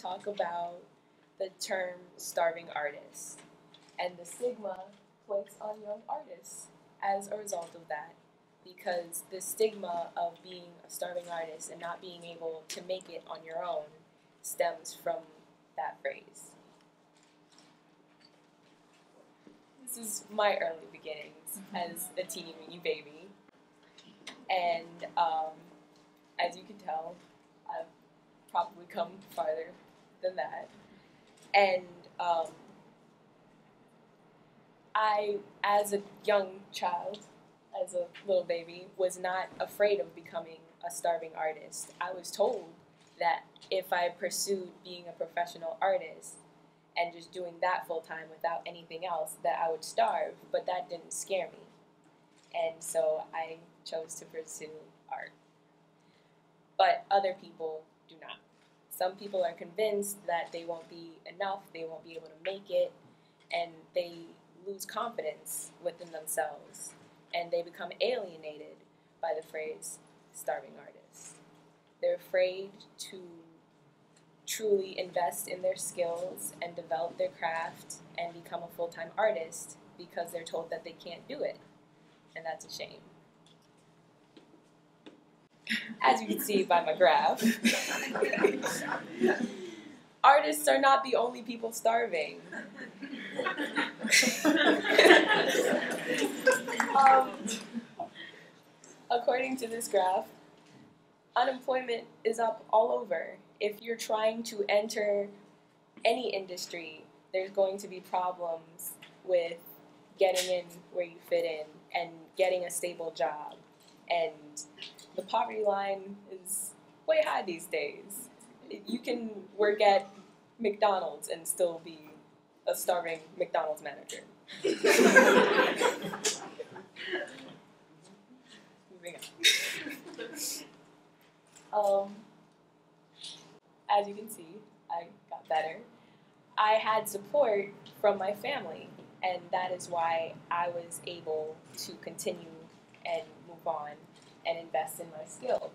talk about the term starving artist and the stigma placed on young artists as a result of that. Because the stigma of being a starving artist and not being able to make it on your own stems from that phrase. This is my early beginnings as a teeny weeny baby. And as you can tell, I've probably come farther than that. And I, as a young child, as a little baby, was not afraid of becoming a starving artist. I was told that if I pursued being a professional artist and just doing that full time without anything else, that I would starve, but that didn't scare me. And so I chose to pursue art. But other people do not. Some people are convinced that they won't be enough, they won't be able to make it, and they lose confidence within themselves, and they become alienated by the phrase starving artist. They're afraid to truly invest in their skills and develop their craft and become a full-time artist because they're told that they can't do it, and that's a shame. As you can see by my graph, artists are not the only people starving. According to this graph, unemployment is up all over. If you're trying to enter any industry, there's going to be problems with getting in where you fit in and getting a stable job. And the poverty line is way high these days. You can work at McDonald's and still be a starving McDonald's manager. Moving on. As you can see, I got better. I had support from my family, and that is why I was able to continue and move on and invest in my skills.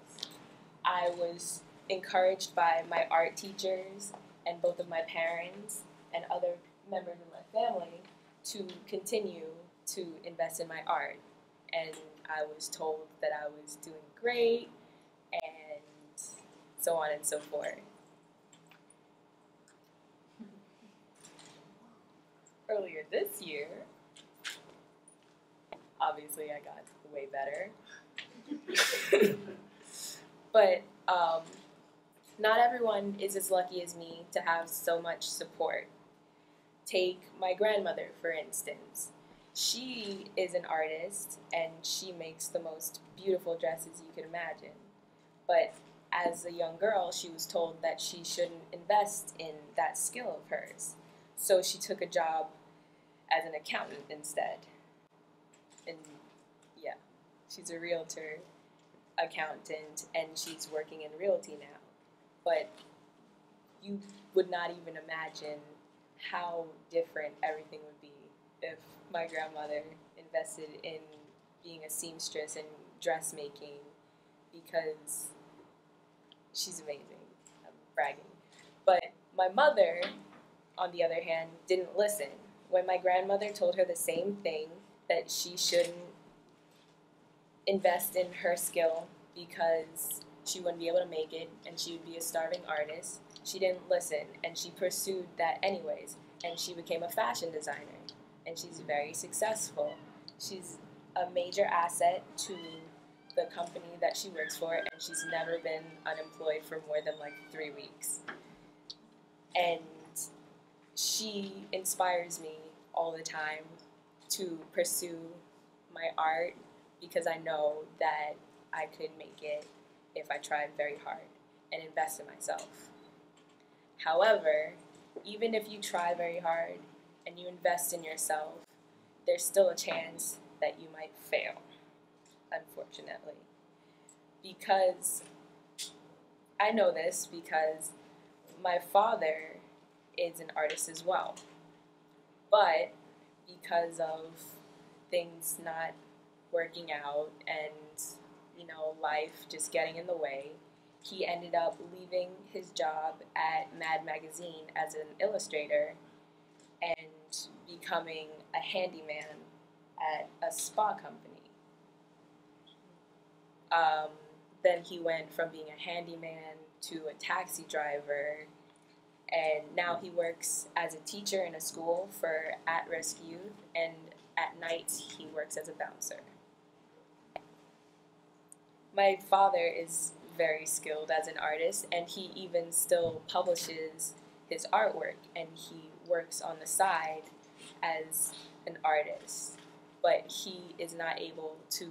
I was encouraged by my art teachers and both of my parents and other members of my family to continue to invest in my art. And I was told that I was doing great and so on and so forth. Earlier this year, obviously I got way better. But not everyone is as lucky as me to have so much support. Take my grandmother, for instance. She is an artist, and she makes the most beautiful dresses you could imagine. But as a young girl, she was told that she shouldn't invest in that skill of hers. So she took a job as an accountant instead. And yeah, she's a realtor, accountant, and she's working in realty now. But you would not even imagine how different everything would be if my grandmother invested in being a seamstress and dressmaking, because she's amazing. I'm bragging. But my mother, on the other hand, didn't listen. When my grandmother told her the same thing, that she shouldn't invest in her skill because she wouldn't be able to make it and she would be a starving artist, she didn't listen, and she pursued that anyways, and she became a fashion designer, and she's very successful. She's a major asset to the company that she works for, and she's never been unemployed for more than like 3 weeks. And she inspires me all the time to pursue my art because I know that I could make it if I tried very hard and invest in myself. However, even if you try very hard and you invest in yourself, there's still a chance that you might fail, unfortunately. Because I know this because my father is an artist as well. But because of things not working out and, life just getting in the way, he ended up leaving his job at Mad Magazine as an illustrator and becoming a handyman at a spa company. Then he went from being a handyman to a taxi driver, and now he works as a teacher in a school for at-risk youth, and at nights he works as a bouncer. My father is very skilled as an artist, and he even still publishes his artwork, and he works on the side as an artist, but he is not able to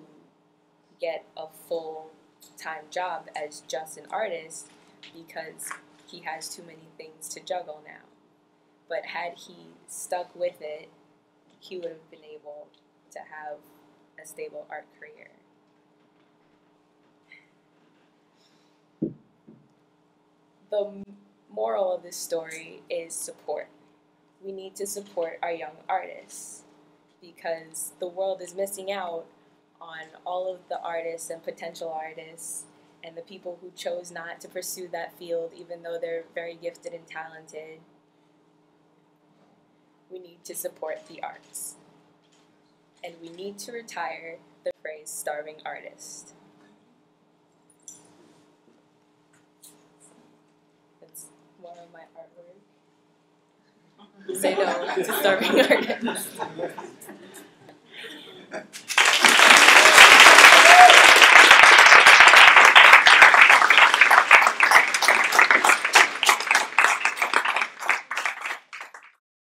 get a full-time job as just an artist because he has too many things to juggle now. But had he stuck with it, he would have been able to have a stable art career. The moral of this story is support. We need to support our young artists because the world is missing out on all of the artists and potential artists and the people who chose not to pursue that field even though they're very gifted and talented. We need to support the arts. And we need to retire the phrase starving artist. That's one of my artwork. Say no to starving artists.